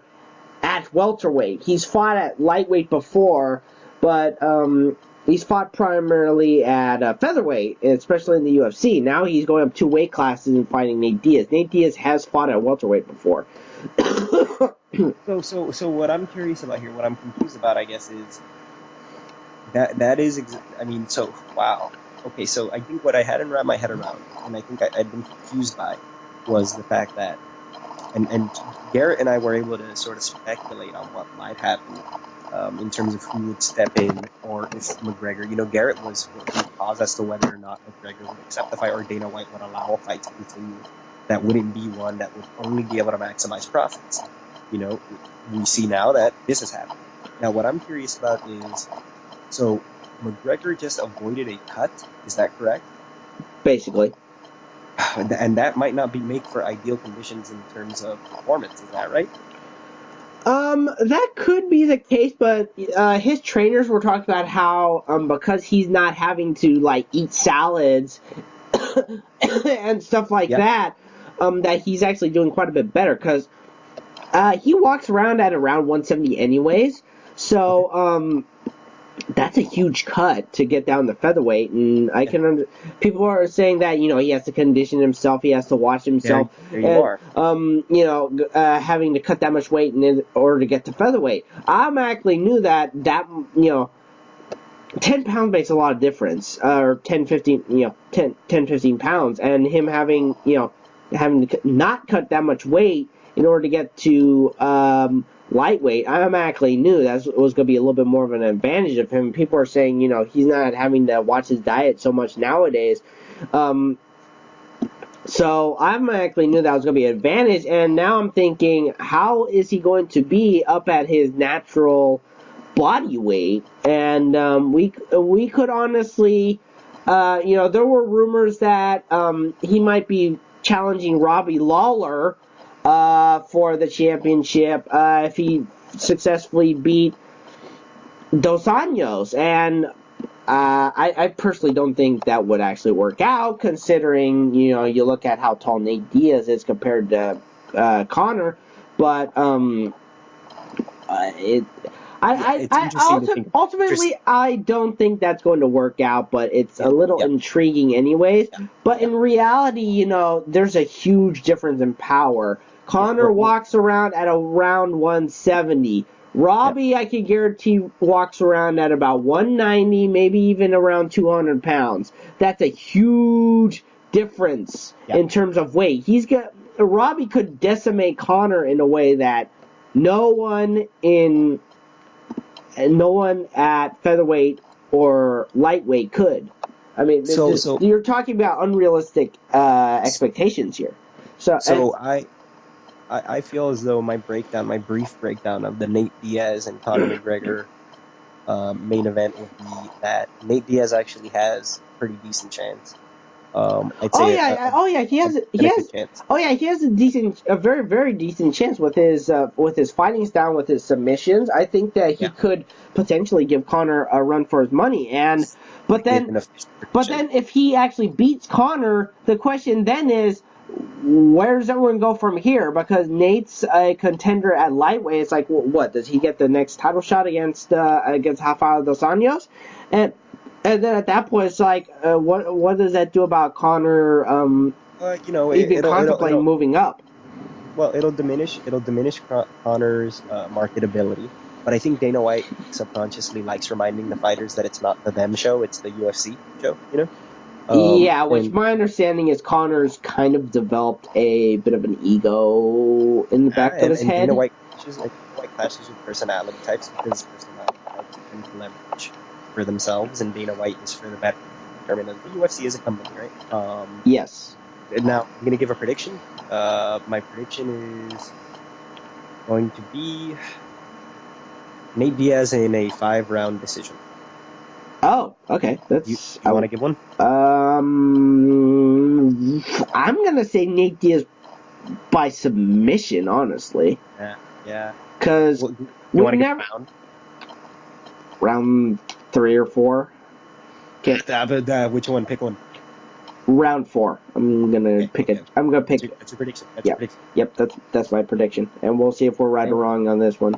at welterweight. He's fought at lightweight before, but he's fought primarily at featherweight, especially in the UFC. Now he's going up 2 weight classes and fighting Nate Diaz. Nate Diaz has fought at welterweight before. So what I'm curious about here, what I'm confused about, I guess, is that is wow. Okay, so I think what I hadn't wrapped my head around, and I think I'd been confused by, was the fact that, and Garrett and I were able to sort of speculate on what might happen in terms of who would step in, or if McGregor, Garrett was paused as to whether or not McGregor would accept the fight, or Dana White would allow a fight to continue. That wouldn't be one that would only be able to maximize profits. We see now that this has happened. Now, what I'm curious about is, so McGregor just avoided a cut, is that correct? Basically. And that might not make for ideal conditions in terms of performance, is that right? That could be the case, but his trainers were talking about how because he's not having to eat salads and stuff like that, that he's actually doing quite a bit better, because he walks around at around 170 anyways, so that's a huge cut to get down to featherweight, and I can people are saying that he has to condition himself, he has to watch himself, there you are. having to cut that much weight in order to get to featherweight. I automatically knew that 10 pounds makes a lot of difference, or 10, 15 pounds, and him having to not cut that much weight in order to get to lightweight, I automatically knew that was going to be a little bit more of an advantage of him. People are saying, he's not having to watch his diet so much nowadays. So I automatically knew that was going to be an advantage, and now I'm thinking, how is he going to be up at his natural body weight? And we could honestly, there were rumors that he might be challenging Robbie Lawler for the championship if he successfully beat Dos Anjos, and I personally don't think that would actually work out, considering you look at how tall Nate Diaz is compared to Conor, but ultimately I don't think that's going to work out, but it's a little intriguing anyways. But in reality, there's a huge difference in power. Conor walks around at around 170. Robbie, I can guarantee, walks around at about 190, maybe even around 200 pounds. That's a huge difference in terms of weight. Robbie could decimate Conor in a way that no one at featherweight or lightweight could. I mean, you're talking about unrealistic expectations here. I feel as though my brief breakdown of the Nate Diaz and Conor McGregor main event would be that Nate Diaz actually has a pretty decent chance. I'd Oh say yeah, oh yeah, a good chance. oh yeah, he has a very very decent chance with his fighting style, with his submissions. I think that he Yeah, could potentially give Conor a run for his money. And but get then an official but prediction. then if he actually beats Conor, the question then is, where does everyone go from here? Because Nate's a contender at lightweight. It's like, what does he get the next title shot against Rafael dos Anjos? And and then at that point, it's like, what does that do about Conor You know, even contemplating moving up? well, it'll diminish Connor's marketability. But I think Dana White subconsciously likes reminding the fighters that it's not the them show, it's the UFC show, you know? Yeah, which And my understanding is Conor's kind of developed a bit of an ego in the back of his and Dana head. White clashes with personality types because personality types tend to leverage for themselves, and Dana White is for the better. Determinant. The UFC is a company, right? Yes. Now I'm gonna give a prediction. My prediction is going to be Nate Diaz in a 5-round decision. Oh, okay. You want to give one? I'm gonna say Nate Diaz by submission, honestly. Yeah. Because You we want to never give a round? round 3 or 4. Okay. Which one? Pick one. Round 4. I'm gonna pick it. I'm gonna pick. That's your prediction. Yep. Yep. That's my prediction, and we'll see if we're right or wrong on this one.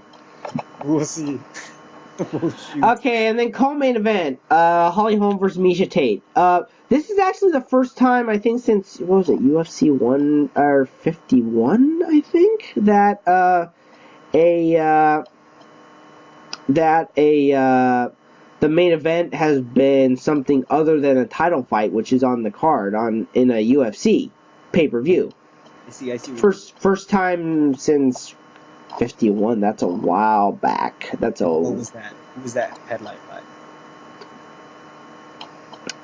We'll see. Oh, shoot. Okay, and then co-main event, Holly Holm versus Miesha Tate. This is actually the first time, I think, since, what was it, UFC 1 or 51, I think, that the main event has been something other than a title fight, which is on the card in a UFC pay-per-view. I see. First time since 51. That's a while back. What was that? Who was that headline by?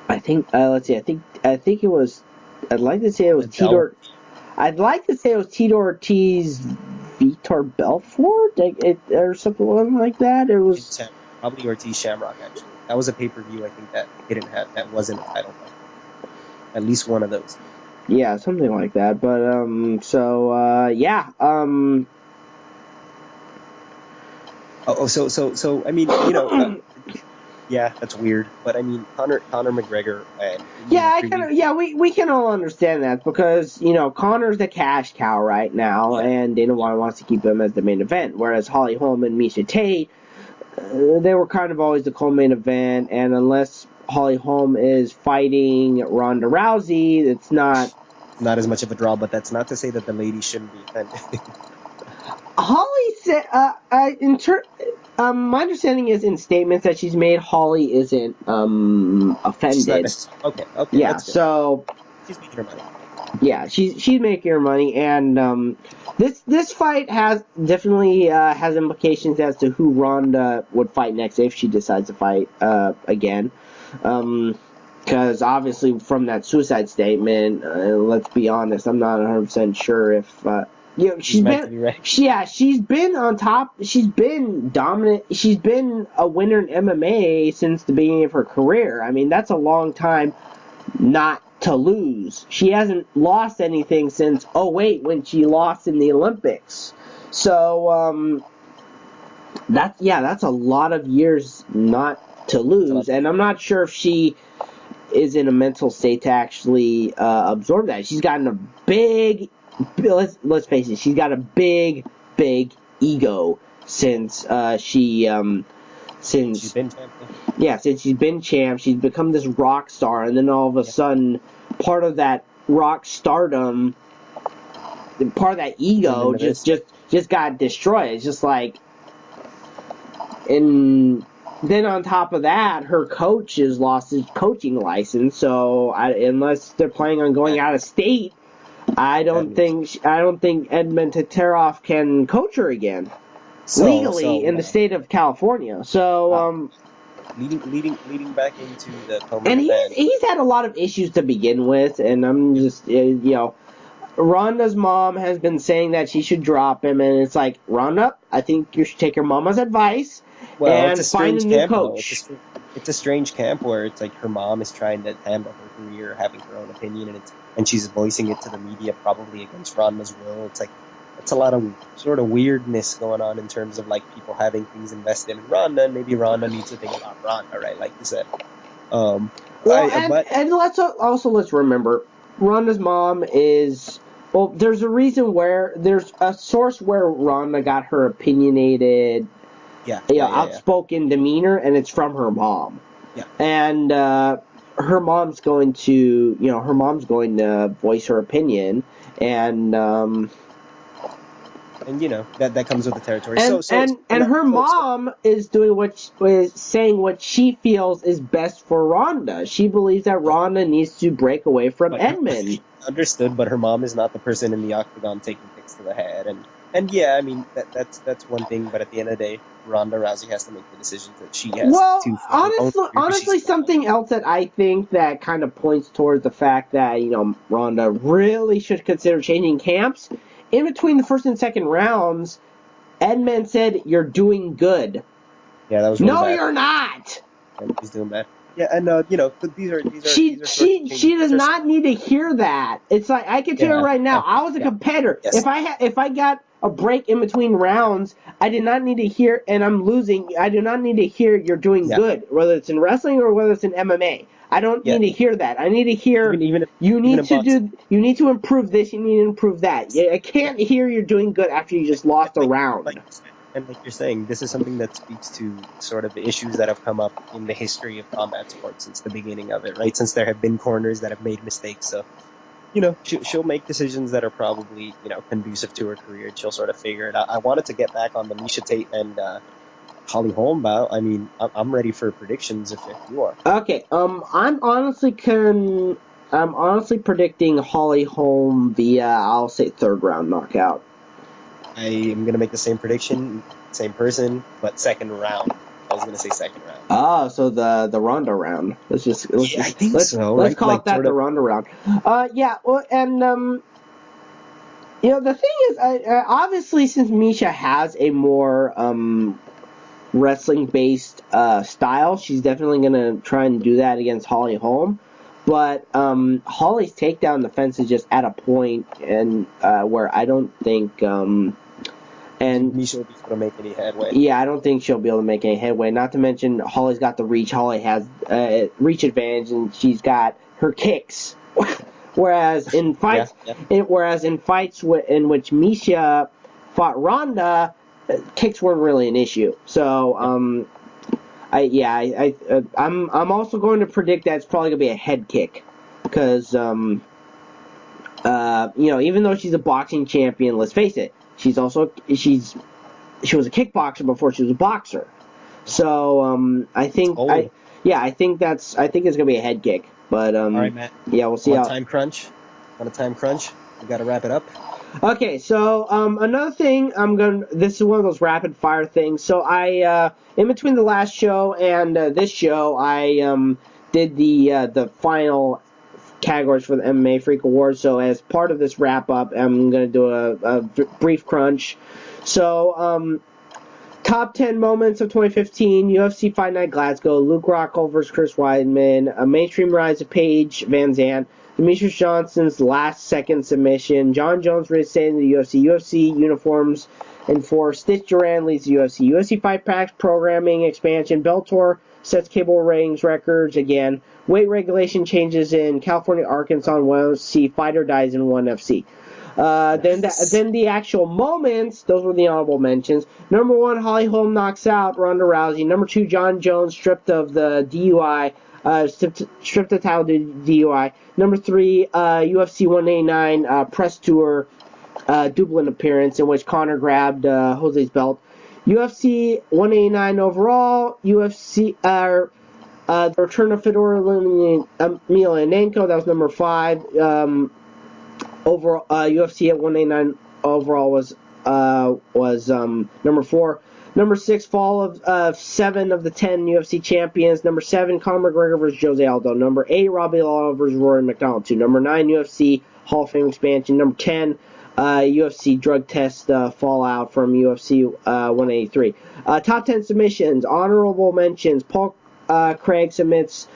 I think. Let's see. I think it was. I'd like to say it was Tito. I'd like to say it was Tito Ortiz, Vitor Belfort, or something like that. It was probably Ortiz Shamrock. Actually, that was a pay-per-view. I think that wasn't a title fight. At least one of those. Yeah, something like that. But yeah. So I mean, you know, yeah, that's weird. But I mean, Conor McGregor. We can all understand that because Conor's the cash cow right now, and Dana White wants to keep him as the main event. Whereas Holly Holm and Miesha Tate, they were kind of always the co-main event, and unless Holly Holm is fighting Ronda Rousey, it's not as much of a draw. But that's not to say that the ladies shouldn't be offended. Holly said, my understanding is in statements that she's made, Holly isn't offended. Okay. Yeah, so she's making her money. Yeah, she's making her money, and this fight definitely has implications as to who Ronda would fight next if she decides to fight again. Because obviously from that suicide statement, let's be honest, I'm not 100% sure if. She's been on top. She's been dominant. She's been a winner in MMA since the beginning of her career. I mean, that's a long time not to lose. She hasn't lost anything since 2008 when she lost in the Olympics. So that's a lot of years not to lose, and I'm not sure if she is in a mental state to actually absorb that. She's gotten a big. Let's face it. She's got a big ego since she's been champ. Yeah, since she's been champ, she's become this rock star, and then all of a sudden, part of that rock stardom, part of that ego, just got destroyed. It's just like, and then on top of that, her coach has lost his coaching license. So unless they're planning on going out of state, I don't think Edmund Tatarov can coach her again legally in the state of California. So leading back into the and he's had a lot of issues to begin with, and I'm just Ronda's mom has been saying that she should drop him, and it's like, Ronda, I think you should take your mama's advice Well, it's a and find a strange new camp, though. coach. It's a strange camp where it's like her mom is trying to handle her career, having her own opinion, and she's voicing it to the media, probably against Ronda's will. It's like it's a lot of sort of weirdness going on in terms of like people having things invested in Ronda, and maybe Ronda needs to think about Ronda, right? Like you said. Um, Well, but and let's remember, Ronda's mom is. Well, there's a reason where there's a source where Ronda got her opinionated, outspoken demeanor, and it's from her mom. Yeah. And her mom's going to voice her opinion, and that comes with the territory. And her mom is doing saying what she feels is best for Ronda. She believes that Ronda needs to break away from Edmond. Understood, but her mom is not the person in the octagon taking kicks to the head, and yeah, I mean that's one thing. But at the end of the day, Ronda Rousey has to make the decisions that she has. Well, honestly, something else that I think that kind of points towards the fact that Ronda really should consider changing camps. In between the first and second rounds, Edmond said, "You're doing good." Yeah, that was really bad. You're not. And he's doing bad. Yeah, and these are she does not need to hear that. It's like I can tell you right now. I was a competitor. Yes. If I got a break in between rounds, I did not need to hear, and I'm losing. I do not need to hear you're doing good, whether it's in wrestling or whether it's in MMA. I don't need to hear that. I need to hear you need to improve this. You need to improve that. I can't hear you're doing good after you just lost a round. And like you're saying, this is something that speaks to sort of the issues that have come up in the history of combat sports since the beginning of it, right? Since there have been corners that have made mistakes. So, she'll make decisions that are probably, conducive to her career. She'll sort of figure it out. I wanted to get back on the Miesha Tate and Holly Holm bout. I mean, I'm ready for predictions if you are. Okay. I'm honestly predicting Holly Holm via, I'll say, third round knockout. I am going to make the same prediction, same person, but second round. I was going to say second round. Ah, so the Ronda round. Let's call it that, the Ronda round. Yeah, well, and, the thing is, obviously, since Miesha has a more wrestling-based style, she's definitely going to try and do that against Holly Holm. But Holly's takedown defense is just at a point and where I don't think and Miesha will be able to make any headway. Yeah, I don't think she'll be able to make any headway. Not to mention Holly's got the reach. Holly has reach advantage, and she's got her kicks. Whereas in fights, in which Miesha fought Ronda, kicks weren't really an issue. So I'm also going to predict that it's probably going to be a head kick because even though she's a boxing champion, let's face it, she was a kickboxer before she was a boxer. So I think it's going to be a head kick. But all right, Matt. Yeah, we'll see. On a time crunch. We got to wrap it up. Okay, so another thing this is one of those rapid fire things. So I in between the last show and this show, I did the final categories for the MMA Freak Awards. So as part of this wrap up, I'm going to do a brief crunch. So top 10 moments of 2015: UFC Fight Night Glasgow, Luke Rockhold versus Chris Weidman, a mainstream rise of Paige Van Zandt, Demetrius Johnson's last-second submission, John Jones reinstated in the UFC uniforms enforced, Stitch Duran leads the UFC Fight Packs programming expansion, Bellator sets cable ratings records again, weight regulation changes in California, Arkansas, and ONE FC, fighter dies in ONE FC. Then the actual moments, those were the honorable mentions. Number 1, Holly Holm knocks out Ronda Rousey. Number 2, John Jones stripped of the DUI. Stripped the title to DUI. Number 3, UFC 189 press tour Dublin appearance in which Conor grabbed Jose's belt. UFC 189 overall. UFC the return of Fedor Emelianenko. That was number 5. Overall, UFC at 189 overall was number 4. Number 6, fall of 7 of the 10 UFC champions. Number 7, Conor McGregor versus Jose Aldo. Number 8, Robbie Lawler versus Rory McDonald 2. Number 9, UFC Hall of Fame expansion. Number 10, UFC drug test fallout from UFC 183. Top 10 submissions. Honorable mentions. Paul Craig submits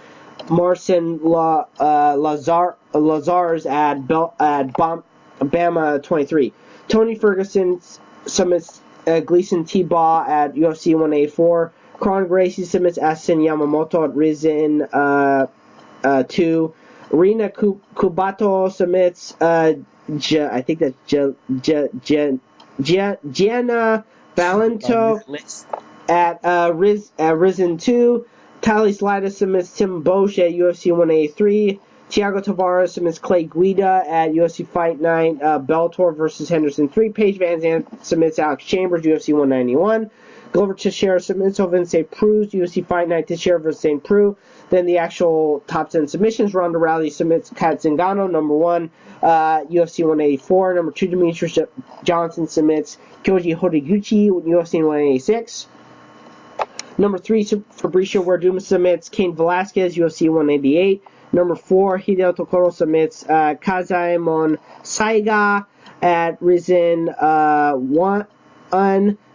Marcin Lazar's at Bama 23. Tony Ferguson submits Gleason T-Baugh at UFC 184. Kron Gracie submits Edson Yamamoto at Rizin 2. Rina Kubato submits I think that's Gianna Valento at Rizin 2. Tali Slida submits Tim Bosch at UFC 183. Thiago Tavares submits Clay Guida at UFC Fight Night. Bellator versus Henderson 3. Paige Van Zandt submits Alex Chambers, UFC 191. Glover Teixeira submits Sylvain St. Preux, UFC Fight Night. Teixeira versus St. Preux. Then the actual top 10 submissions. Ronda Rousey submits Kat Zingano, number 1, UFC 184. Number 2, Demetrius Johnson submits Kyoji Horiguchi, UFC 186. Number 3, Fabricio Werdum submits Cain Velasquez, UFC 188. Number 4, Hideo Tokoro submits Kazaemon Saiga at Rizin 1.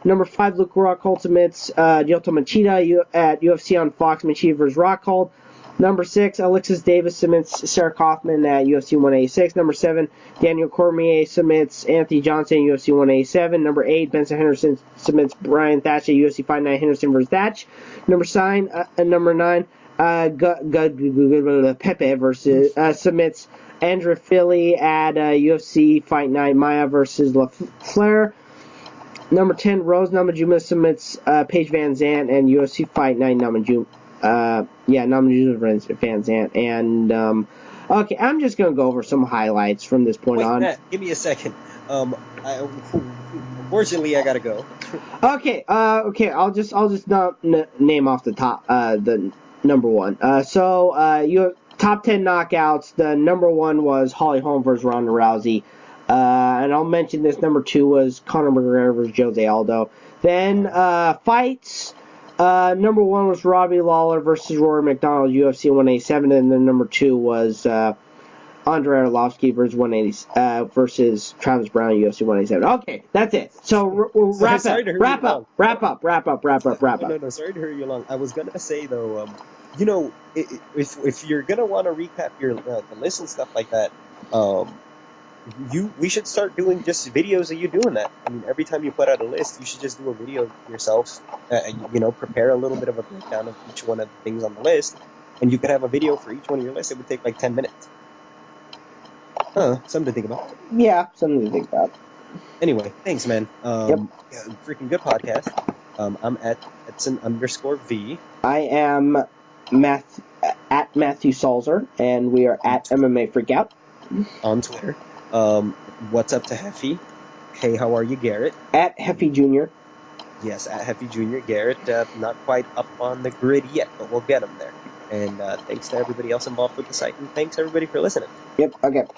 Number 5, Luke Rockhold submits Lyoto Machida at UFC on Fox, Machida vs. Rockhold. Number 6, Alexis Davis submits Sarah Kaufman at UFC 186. Number 7, Daniel Cormier submits Anthony Johnson at UFC 187. Number 8, Benson Henderson submits Brian Thatch at UFC Fight Night, Henderson vs. Thatch. Number 9, Pepe versus submits Andrea Philly at UFC Fight Night, Maya versus LaFleur. Number 10, Rose Namajunas submits Paige Van Zandt and UFC Fight Night Namajunas Van Zandt. And okay, I'm just gonna go over some highlights from this point on. Matt, give me a second. Unfortunately, I gotta go. Okay. I'll just not name off the top the number 1. You top 10 knockouts. The number 1 was Holly Holm versus Ronda Rousey. And I'll mention this. Number 2 was Conor McGregor versus Jose Aldo. Then fights. Number 1 was Robbie Lawler versus Rory McDonald, UFC 187, and then number 2 was Andrei Arlovsky versus Travis Brown, UFC 187. Okay, that's it. So wrap up. No, sorry to hurry you along. I was gonna say though, if you're gonna want to recap your the list and stuff like that, we should start doing just videos of you doing that. I mean, every time you put out a list, you should just do a video of yourself. Prepare a little bit of a breakdown of each one of the things on the list, and you could have a video for each one of your lists. It would take like 10 minutes. Something to think about. Yeah, something to think about. Anyway, thanks, man. Yep. Freaking good podcast. I'm at Edson_V. I am at Matthew Salzer, and we are at MMA Freakout on Twitter. What's up to Heffy? Hey, how are you, Garrett? At Heffy Jr. Yes, at Heffy Jr. Garrett, not quite up on the grid yet, but we'll get him there. And thanks to everybody else involved with the site, and thanks everybody for listening. Yep, okay.